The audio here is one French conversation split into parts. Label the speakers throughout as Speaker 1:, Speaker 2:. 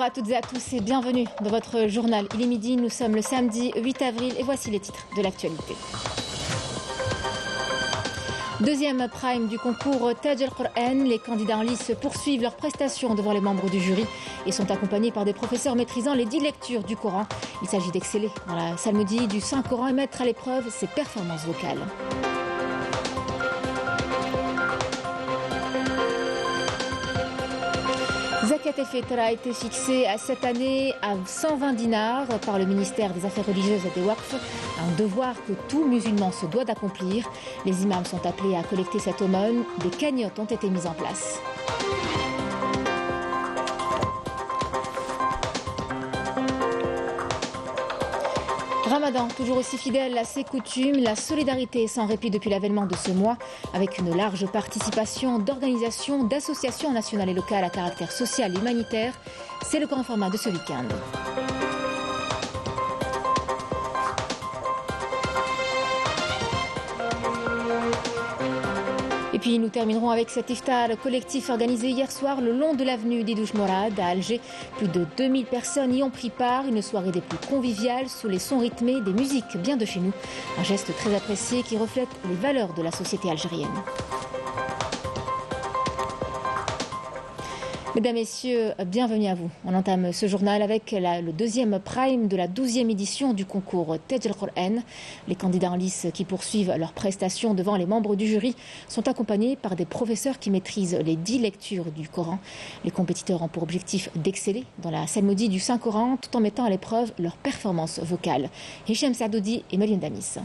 Speaker 1: Bonjour à toutes et à tous et bienvenue dans votre journal. Il est midi, nous sommes le samedi 8 avril et voici les titres de l'actualité. Deuxième prime du concours Taj al-Qur'an, les candidats en lice poursuivent leurs prestations devant les membres du jury et sont accompagnés par des professeurs maîtrisant les 10 lectures du Coran. Il s'agit d'exceller dans la psalmodie du Saint-Coran et mettre à l'épreuve ses performances vocales. Zakat el-Fitr a été fixé cette année à 120 dinars par le ministère des Affaires religieuses et des Waqf, un devoir que tout musulman se doit d'accomplir. Les imams sont appelés à collecter cette aumône. Des cagnottes ont été mises en place. Ramadan, toujours aussi fidèle à ses coutumes, la solidarité sans répit depuis l'avènement de ce mois, avec une large participation d'organisations, d'associations nationales et locales à caractère social et humanitaire. C'est le grand format de ce week-end. Et puis nous terminerons avec cet iftar collectif organisé hier soir le long de l'avenue d'Idouche Morad à Alger. Plus de 2000 personnes y ont pris part, une soirée des plus conviviales sous les sons rythmés des musiques bien de chez nous. Un geste très apprécié qui reflète les valeurs de la société algérienne. Mesdames, Messieurs, bienvenue à vous. On entame ce journal avec le deuxième prime de la 12e édition du concours Taj al-Qur'an. Les candidats en lice qui poursuivent leurs prestations devant les membres du jury sont accompagnés par des professeurs qui maîtrisent les 10 lectures du Coran. Les compétiteurs ont pour objectif d'exceller dans la psalmodie du Saint-Coran tout en mettant à l'épreuve leur performance vocale. Hicham Sadoudi et Mariam Damis.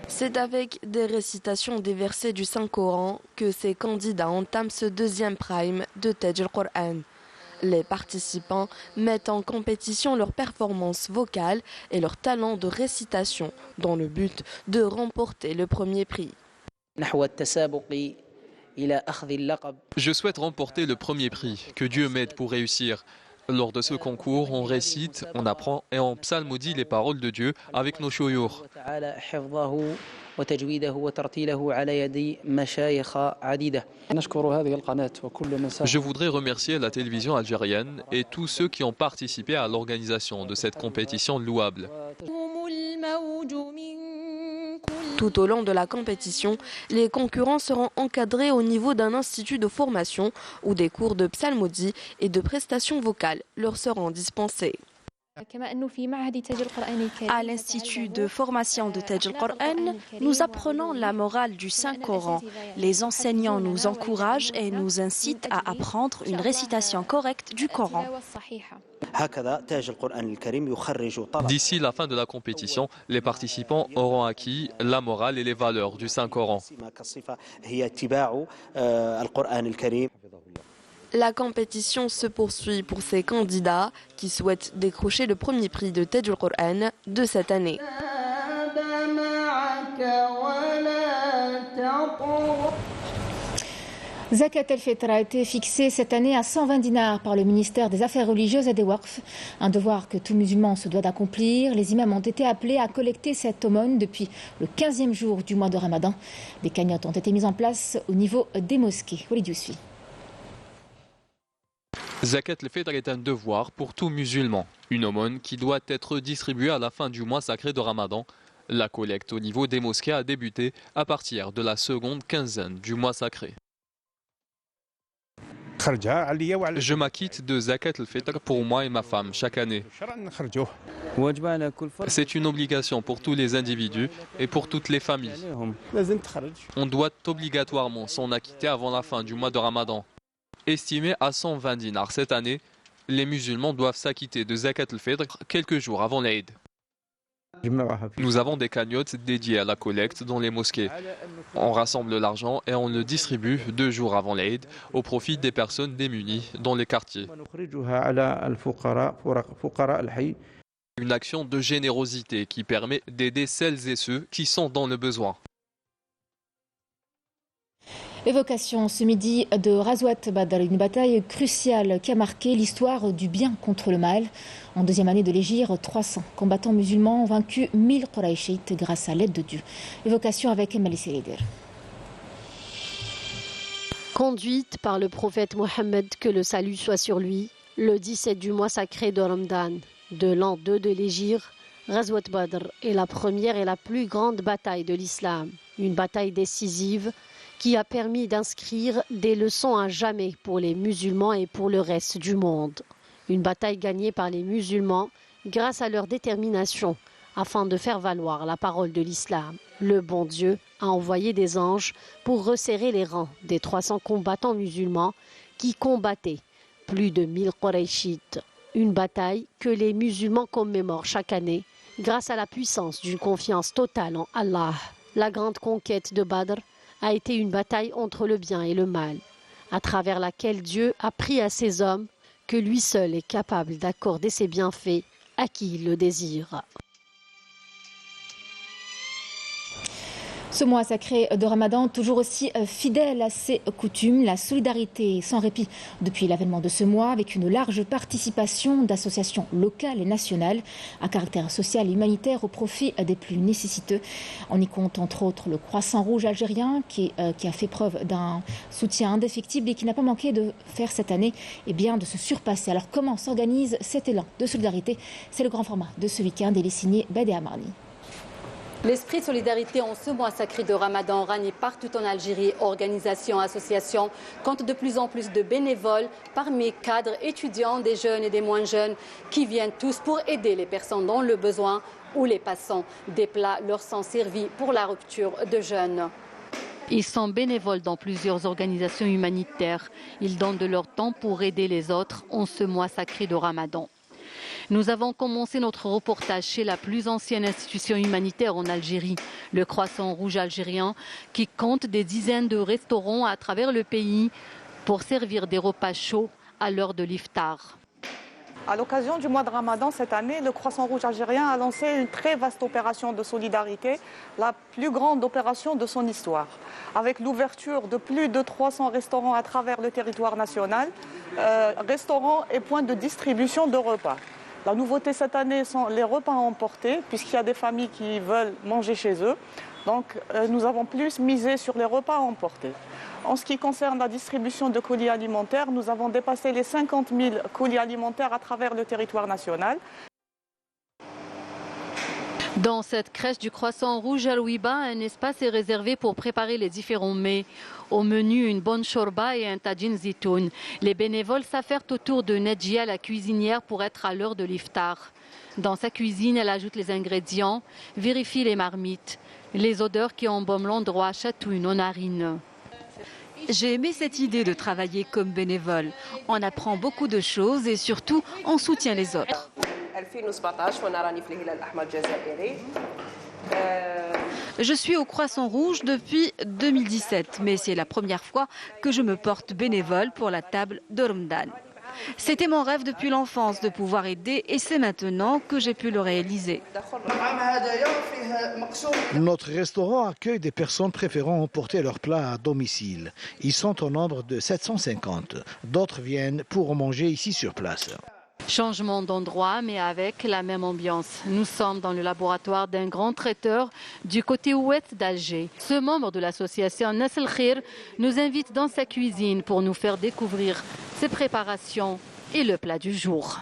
Speaker 2: C'est avec des récitations des versets du Saint-Coran que ces candidats entament ce deuxième prime de Taj al-Qur'an. Les participants mettent en compétition leurs performances vocales et leur talent de récitation dans le but de remporter le premier prix.
Speaker 3: Je souhaite remporter le premier prix. Que Dieu m'aide pour réussir. Lors de ce concours, on récite, on apprend et on psalmodie les paroles de Dieu avec nos shouyours. Je voudrais remercier la télévision algérienne et tous ceux qui ont participé à l'organisation de cette compétition louable.
Speaker 2: Tout au long de la compétition, les concurrents seront encadrés au niveau d'un institut de formation où des cours de psalmodie et de prestations vocales leur seront dispensés.
Speaker 4: À l'Institut de formation de Taj al-Qur'an, nous apprenons la morale du Saint-Coran. Les enseignants nous encouragent et nous incitent à apprendre une récitation correcte du Coran.
Speaker 3: D'ici la fin de la compétition, les participants auront acquis la morale et les valeurs du Saint-Coran.
Speaker 2: La compétition se poursuit pour ces candidats qui souhaitent décrocher le premier prix de Taj al-Qur'an de cette année.
Speaker 1: Zakat el-Fitr a été fixée cette année à 120 dinars par le ministère des Affaires religieuses et des Waqf. Un devoir que tout musulman se doit d'accomplir. Les imams ont été appelés à collecter cette aumône depuis le 15e jour du mois de Ramadan. Des cagnottes ont été mises en place au niveau des mosquées. Walid Yousfi.
Speaker 3: Zakat el-Fitr est un devoir pour tout musulman. Une aumône qui doit être distribuée à la fin du mois sacré de Ramadan. La collecte au niveau des mosquées a débuté à partir de la seconde quinzaine du mois sacré. Je m'acquitte de Zakat el-Fitr pour moi et ma femme chaque année. C'est une obligation pour tous les individus et pour toutes les familles. On doit obligatoirement s'en acquitter avant la fin du mois de Ramadan. Estimé à 120 dinars cette année, les musulmans doivent s'acquitter de Zakat el-Fitr quelques jours avant l'Aïd. Nous avons des cagnottes dédiées à la collecte dans les mosquées. On rassemble l'argent et on le distribue 2 jours avant l'Aïd au profit des personnes démunies dans les quartiers. Une action de générosité qui permet d'aider celles et ceux qui sont dans le besoin.
Speaker 1: Évocation ce midi de Ghazwat Badr, une bataille cruciale qui a marqué l'histoire du bien contre le mal. En deuxième année de l'hégire, 300 combattants musulmans ont vaincu 1000 Qurayshites grâce à l'aide de Dieu. Évocation avec Mélissa Lider.
Speaker 5: Conduite par le prophète Mohammed, que le salut soit sur lui, le 17 du mois sacré de Ramadan, de l'an 2 de l'hégire, Ghazwat Badr est la première et la plus grande bataille de l'islam. Une bataille décisive qui a permis d'inscrire des leçons à jamais pour les musulmans et pour le reste du monde. Une bataille gagnée par les musulmans grâce à leur détermination afin de faire valoir la parole de l'islam. Le bon Dieu a envoyé des anges pour resserrer les rangs des 300 combattants musulmans qui combattaient plus de 1000 Qurayshites. Une bataille que les musulmans commémorent chaque année grâce à la puissance d'une confiance totale en Allah. La grande conquête de Badr a été une bataille entre le bien et le mal, à travers laquelle Dieu a pris à ses hommes que lui seul est capable d'accorder ses bienfaits à qui il le désire.
Speaker 1: Ce mois sacré de Ramadan, toujours aussi fidèle à ses coutumes, la solidarité sans répit depuis l'avènement de ce mois, avec une large participation d'associations locales et nationales à caractère social et humanitaire au profit des plus nécessiteux. On y compte entre autres le Croissant Rouge algérien qui a fait preuve d'un soutien indéfectible et qui n'a pas manqué de faire cette année de se surpasser. Alors comment s'organise cet élan de solidarité? C'est le grand format de ce week-end et il est signé Badé Amarni.
Speaker 6: L'esprit de solidarité en ce mois sacré de Ramadan règne partout en Algérie. Organisations, associations comptent de plus en plus de bénévoles parmi cadres, étudiants, des jeunes et des moins jeunes qui viennent tous pour aider les personnes dans le besoin ou les passants. Des plats leur sont servis pour la rupture de jeûne.
Speaker 7: Ils sont bénévoles dans plusieurs organisations humanitaires. Ils donnent de leur temps pour aider les autres en ce mois sacré de Ramadan. Nous avons commencé notre reportage chez la plus ancienne institution humanitaire en Algérie, le Croissant Rouge algérien, qui compte des dizaines de restaurants à travers le pays pour servir des repas chauds à l'heure de l'iftar.
Speaker 8: À l'occasion du mois de Ramadan cette année, le Croissant Rouge algérien a lancé une très vaste opération de solidarité, la plus grande opération de son histoire. Avec l'ouverture de plus de 300 restaurants à travers le territoire national, restaurants et points de distribution de repas. La nouveauté cette année sont les repas emportés, puisqu'il y a des familles qui veulent manger chez eux. Donc nous avons plus misé sur les repas emportés. En ce qui concerne la distribution de colis alimentaires, nous avons dépassé les 50 000 colis alimentaires à travers le territoire national.
Speaker 7: Dans cette crèche du Croissant Rouge à Louiba, un espace est réservé pour préparer les différents mets. Au menu, une bonne shorba et un tagine zitoun. Les bénévoles s'affairent autour de Nedjia, la cuisinière, pour être à l'heure de l'iftar. Dans sa cuisine, elle ajoute les ingrédients, vérifie les marmites. Les odeurs qui embaument l'endroit chatouillent nos narines.
Speaker 9: J'ai aimé cette idée de travailler comme bénévole. On apprend beaucoup de choses et surtout, on soutient les autres. Je suis au Croissant Rouge depuis 2017, mais c'est la première fois que je me porte bénévole pour la table de Ramadan. C'était mon rêve depuis l'enfance de pouvoir aider et c'est maintenant que j'ai pu le réaliser.
Speaker 10: Notre restaurant accueille des personnes préférant emporter leurs plats à domicile. Ils sont au nombre de 750. D'autres viennent pour manger ici sur place.
Speaker 7: Changement d'endroit, mais avec la même ambiance. Nous sommes dans le laboratoire d'un grand traiteur du côté ouest d'Alger. Ce membre de l'association Nasl Khir nous invite dans sa cuisine pour nous faire découvrir ses préparations et le plat du jour.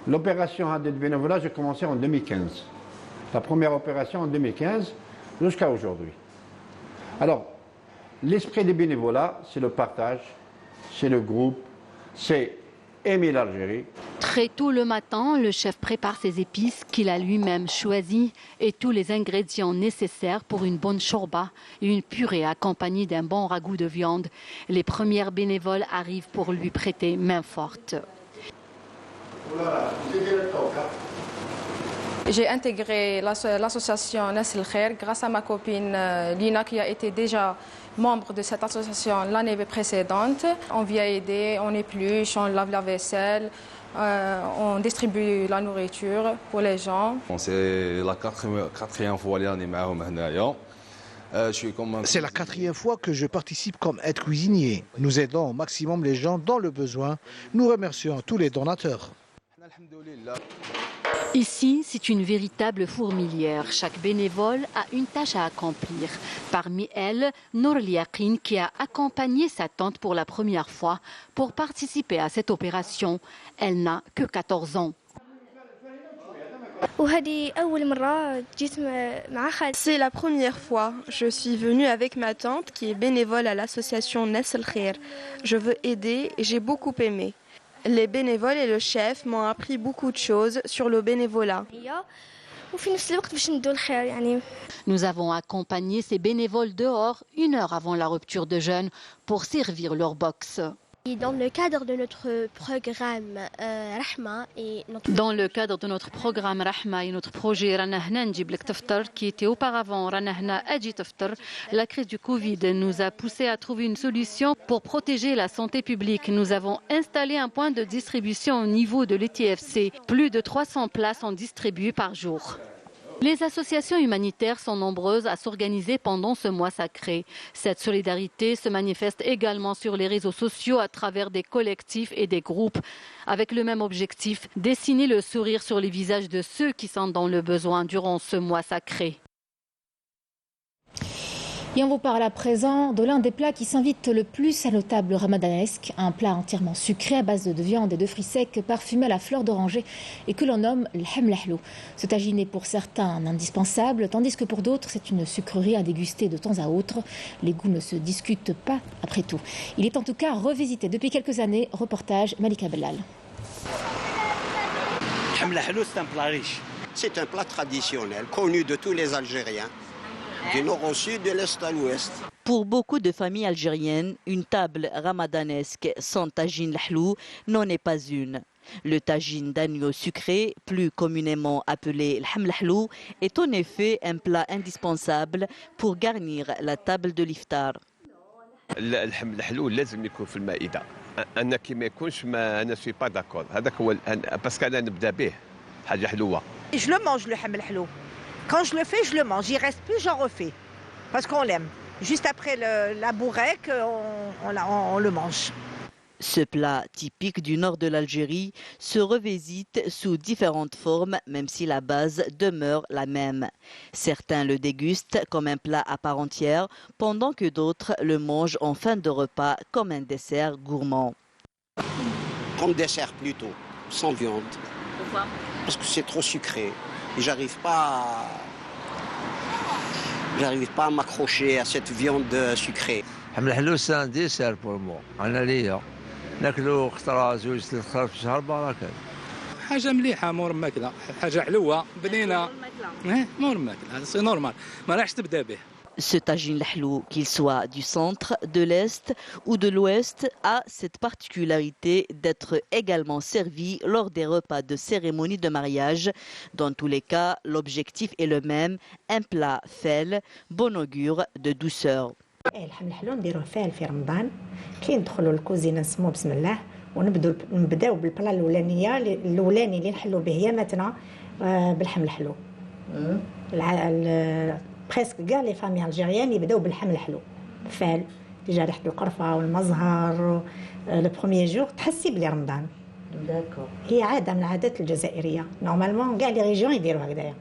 Speaker 11: L'opération Hadid Bénévolat, j'ai commencé en 2015. La première opération en 2015 jusqu'à aujourd'hui. Alors, l'esprit des bénévolats, c'est le partage, c'est le groupe, c'est aimer l'Algérie.
Speaker 7: Très tôt le matin, le chef prépare ses épices qu'il a lui-même choisies et tous les ingrédients nécessaires pour une bonne shorba et une purée accompagnée d'un bon ragoût de viande. Les premières bénévoles arrivent pour lui prêter main forte.
Speaker 12: J'ai intégré l'association Nasl Khair grâce à ma copine Lina qui a été déjà membre de cette association l'année précédente. On vient aider, on épluche, on lave la vaisselle, on distribue la nourriture pour les gens.
Speaker 13: C'est la quatrième fois qu'on est avec eux.
Speaker 10: C'est la 4e fois que je participe comme aide cuisinier. Nous aidons au maximum les gens dans le besoin. Nous remercions tous les donateurs.
Speaker 7: Ici, c'est une véritable fourmilière. Chaque bénévole a une tâche à accomplir. Parmi elles, Nour Liaqin qui a accompagné sa tante pour la première fois pour participer à cette opération. Elle n'a que 14 ans.
Speaker 2: C'est la première fois. Je suis venue avec ma tante qui est bénévole à l'association Nas El Khair. Je veux aider et j'ai beaucoup aimé. Les bénévoles et le chef m'ont appris beaucoup de choses sur le bénévolat.
Speaker 7: Nous avons accompagné ces bénévoles dehors 1 heure avant la rupture de jeûne pour servir leur box.
Speaker 13: Dans le cadre de notre programme Rahma et notre
Speaker 7: projet Ranahna Njib Lek Taftar, qui était auparavant Ranahna Aji Taftar, la crise du Covid nous a poussé à trouver une solution pour protéger la santé publique. Nous avons installé un point de distribution au niveau de l'ETFC. Plus de 300 places sont distribuées par jour. Les associations humanitaires sont nombreuses à s'organiser pendant ce mois sacré. Cette solidarité se manifeste également sur les réseaux sociaux à travers des collectifs et des groupes, avec le même objectif, dessiner le sourire sur les visages de ceux qui sont dans le besoin durant ce mois sacré.
Speaker 1: Et on vous parle à présent de l'un des plats qui s'invite le plus à nos tables ramadanesques, un plat entièrement sucré à base de viande et de fruits secs parfumés à la fleur d'oranger et que l'on nomme l'hamlahlou. Ce tagine est pour certains un indispensable, tandis que pour d'autres c'est une sucrerie à déguster de temps à autre. Les goûts ne se discutent pas après tout. Il est en tout cas revisité depuis quelques années. Reportage Malika Bellal.
Speaker 14: C'est un plat traditionnel connu de tous les Algériens. Du nord au sud, de l'est à l'ouest.
Speaker 15: Pour beaucoup de familles algériennes, une table ramadanesque sans tagine lahlou n'en est pas une. Le tagine d'agneau sucré, plus communément appelé l'hamlahlou, est en effet un plat indispensable pour garnir la table de l'iftar.
Speaker 16: الحلو لازم يكون في المائدة. أنا كي ما يكونش ما أنا سوي با داكور. هذاك هو باسكو أنا نبدا به حاجة حلوة.
Speaker 17: Je le mange le hamlahlou. Quand je le fais, je le mange. Il reste plus, j'en refais. Parce qu'on l'aime. Juste après la bourrèque, on le mange.
Speaker 15: Ce plat typique du nord de l'Algérie se revisite sous différentes formes, même si la base demeure la même. Certains le dégustent comme un plat à part entière, pendant que d'autres le mangent en fin de repas comme un dessert gourmand.
Speaker 14: Comme dessert plutôt, sans viande.
Speaker 15: Pourquoi ?
Speaker 14: Parce que c'est trop sucré. J'arrive pas à m'accrocher à cette viande sucrée.
Speaker 18: الحلو c'est un dessert pour moi. أنا ليا ناكلو خطرة زوج 3 خطرات في الشهر بركة.
Speaker 19: حاجة مليحة مور ماكلة، حاجة حلوة بنينة. مور ماكلة، سي نورمال، ما راحش تبدا به.
Speaker 15: Ce tagine lahlou, qu'il soit du centre, de l'est ou de l'ouest, a cette particularité d'être également servi lors des repas de cérémonie de mariage. Dans tous les cas, l'objectif est le même, un plat faible, bon augure de douceur.
Speaker 20: الحلو نديروه فعل في رمضان كي ندخلوا للكوزينه نسمو بسم الله ونبداو بالبلا الاولاني اللي نحلو به ياماتنا بالحم الحلو. بريسك كاع لي فامي الجيريان يبداو بالحم الحلو فال ديجا ريحه القرفه والمزهر لو بروميير جور تحسي بلي رمضان. هي عاده من العادات الجزائريه نورمالمون كاع لي ريجيون يديروا هكذايا.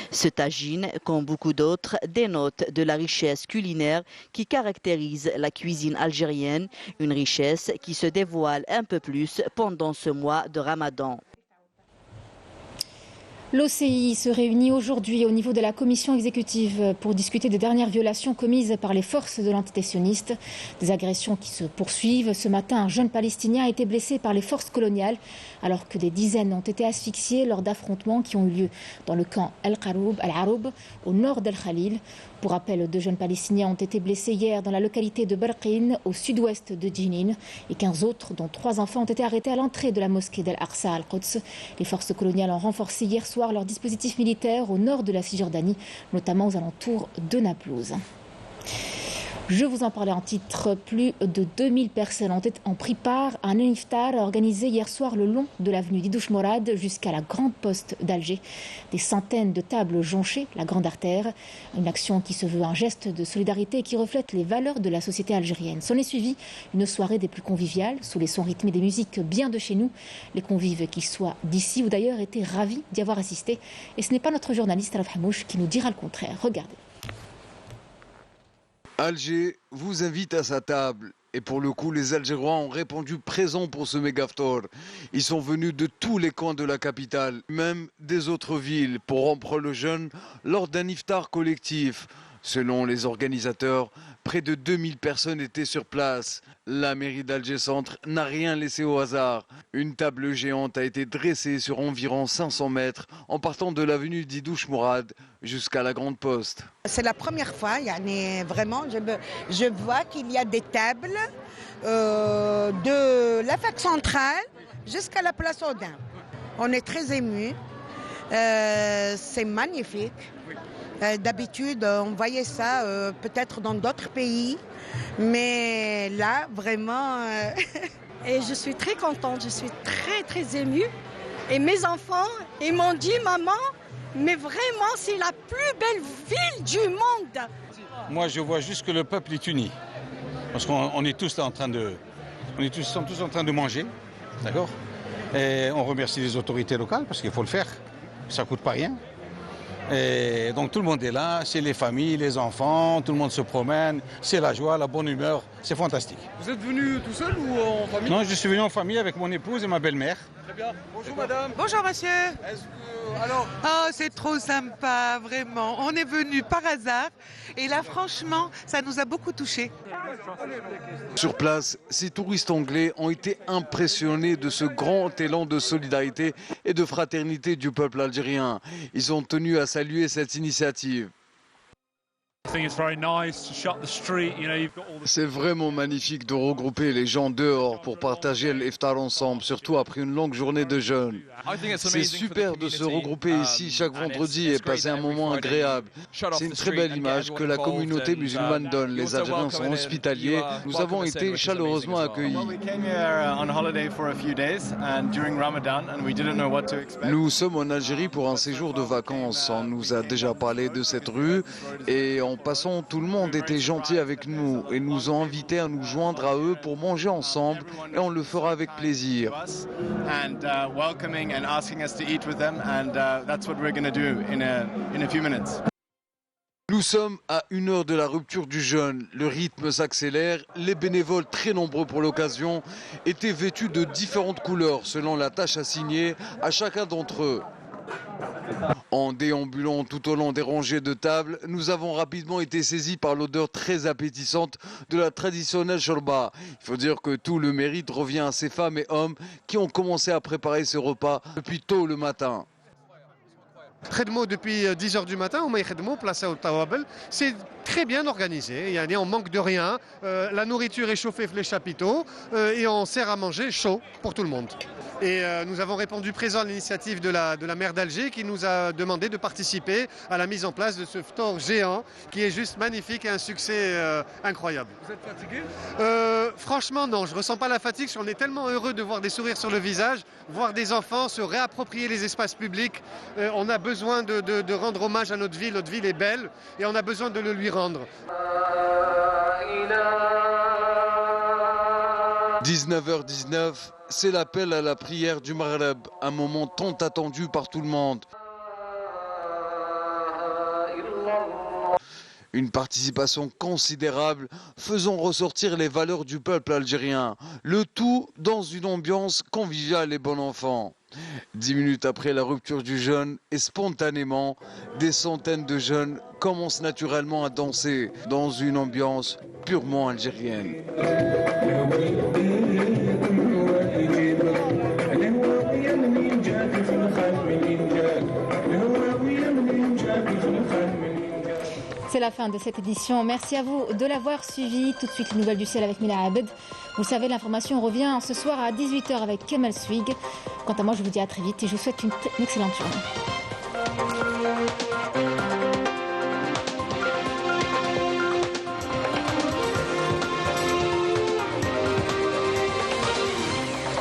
Speaker 15: Ce tagine, comme beaucoup d'autres, dénote de la richesse culinaire qui caractérise la cuisine algérienne, une richesse qui se dévoile un peu plus pendant ce mois de Ramadan.
Speaker 1: L'OCI se réunit aujourd'hui au niveau de la commission exécutive pour discuter des dernières violations commises par les forces de l'entité sioniste. Des agressions qui se poursuivent. Ce matin, un jeune Palestinien a été blessé par les forces coloniales alors que des dizaines ont été asphyxiés lors d'affrontements qui ont eu lieu dans le camp Al-Aroub au nord d'El Khalil. Pour rappel, 2 jeunes Palestiniens ont été blessés hier dans la localité de Barqin, au sud-ouest de Djinin, et 15 autres, dont 3 enfants, ont été arrêtés à l'entrée de la mosquée d'Al-Aqsa al-Quds. Les forces coloniales ont renforcé hier soir leur dispositif militaire au nord de la Cisjordanie, notamment aux alentours de Naplouse. Je vous en parlais en titre, plus de 2000 personnes ont pris part à un iftar organisé hier soir le long de l'avenue d'Idouche Morad jusqu'à la Grande Poste d'Alger. Des centaines de tables jonchaient la grande artère, une action qui se veut un geste de solidarité et qui reflète les valeurs de la société algérienne. S'en est suivi une soirée des plus conviviales, sous les sons rythmés des musiques bien de chez nous. Les convives, qu'ils soient d'ici ou d'ailleurs, étaient ravis d'y avoir assisté. Et ce n'est pas notre journaliste Araf Hamouche qui nous dira le contraire. Regardez.
Speaker 21: Alger vous invite à sa table. Et pour le coup, les Algérois ont répondu présents pour ce mégaftor. Ils sont venus de tous les coins de la capitale, même des autres villes, pour rompre le jeûne lors d'un iftar collectif. Selon les organisateurs, près de 2000 personnes étaient sur place. La mairie d'Alger Centre n'a rien laissé au hasard. Une table géante a été dressée sur environ 500 mètres en partant de l'avenue d'Idouche Mourad jusqu'à la Grande Poste.
Speaker 17: C'est la première fois, vraiment, je vois qu'il y a des tables de la fac centrale jusqu'à la place Odin. On est très émus, c'est magnifique. D'habitude, on voyait ça peut-être dans d'autres pays, mais là, vraiment...
Speaker 22: Et je suis très contente, je suis très émue. Et mes enfants, ils m'ont dit, maman, mais vraiment, c'est la plus belle ville du monde.
Speaker 23: Moi, je vois juste que le peuple est uni. Parce qu'on est tous là en train de... sommes tous en train de manger, d'accord? Et on remercie les autorités locales, parce qu'il faut le faire. Ça ne coûte pas rien. Et donc tout le monde est là, c'est les familles, les enfants, tout le monde se promène, c'est la joie, la bonne humeur, c'est fantastique.
Speaker 24: Vous êtes venu tout seul ou en famille?
Speaker 23: Non, je suis venu en famille avec mon épouse et ma belle-mère.
Speaker 24: Très bien. Bonjour madame.
Speaker 25: Bonjour monsieur. Oh, c'est trop sympa, vraiment. On est venu par hasard et là franchement, ça nous a beaucoup touchés.
Speaker 21: Sur place, ces touristes anglais ont été impressionnés de ce grand élan de solidarité et de fraternité du peuple algérien. Ils ont tenu à saluer cette initiative. C'est vraiment magnifique de regrouper les gens dehors pour partager l'iftar ensemble, surtout après une longue journée de jeûne. C'est super de se regrouper ici chaque vendredi et passer un moment agréable. C'est une très belle image que la communauté musulmane donne. Les Algériens sont hospitaliers. Nous avons été chaleureusement accueillis. Nous sommes en Algérie pour un séjour de vacances. On nous a déjà parlé de cette rue et en passant, tout le monde était gentil avec nous et nous ont invités à nous joindre à eux pour manger ensemble et on le fera avec plaisir. Nous sommes à 1 heure de la rupture du jeûne. Le rythme s'accélère. Les bénévoles, très nombreux pour l'occasion, étaient vêtus de différentes couleurs selon la tâche assignée à chacun d'entre eux. En déambulant tout au long des rangées de tables, nous avons rapidement été saisis par l'odeur très appétissante de la traditionnelle shorba. Il faut dire que tout le mérite revient à ces femmes et hommes qui ont commencé à préparer ce repas depuis tôt le matin.
Speaker 26: Depuis 10 h du matin, on place au Tawabel. C'est très bien organisé, on manque de rien. La nourriture est chauffée les chapiteaux et on sert à manger chaud pour tout le monde. Et nous avons répondu présent à l'initiative de la maire d'Alger qui nous a demandé de participer à la mise en place de ce ftor géant qui est juste magnifique et un succès incroyable.
Speaker 24: Vous êtes fatigué?
Speaker 26: Franchement non, je ne ressens pas la fatigue. On est tellement heureux de voir des sourires sur le visage, voir des enfants se réapproprier les espaces publics. On a besoin de rendre hommage à notre ville est belle et on a besoin de le lui rendre.
Speaker 21: 19h19, c'est l'appel à la prière du Maghreb, un moment tant attendu par tout le monde. Une participation considérable faisant ressortir les valeurs du peuple algérien. Le tout dans une ambiance conviviale et bon enfant. 10 minutes après la rupture du jeûne et spontanément, des centaines de jeunes commencent naturellement à danser dans une ambiance purement algérienne.
Speaker 1: C'est la fin de cette édition. Merci à vous de l'avoir suivi. Tout de suite, les nouvelles du ciel avec Mila Abed. Vous savez, l'information revient ce soir à 18h avec Kemal Swig. Quant à moi, je vous dis à très vite et je vous souhaite une excellente journée.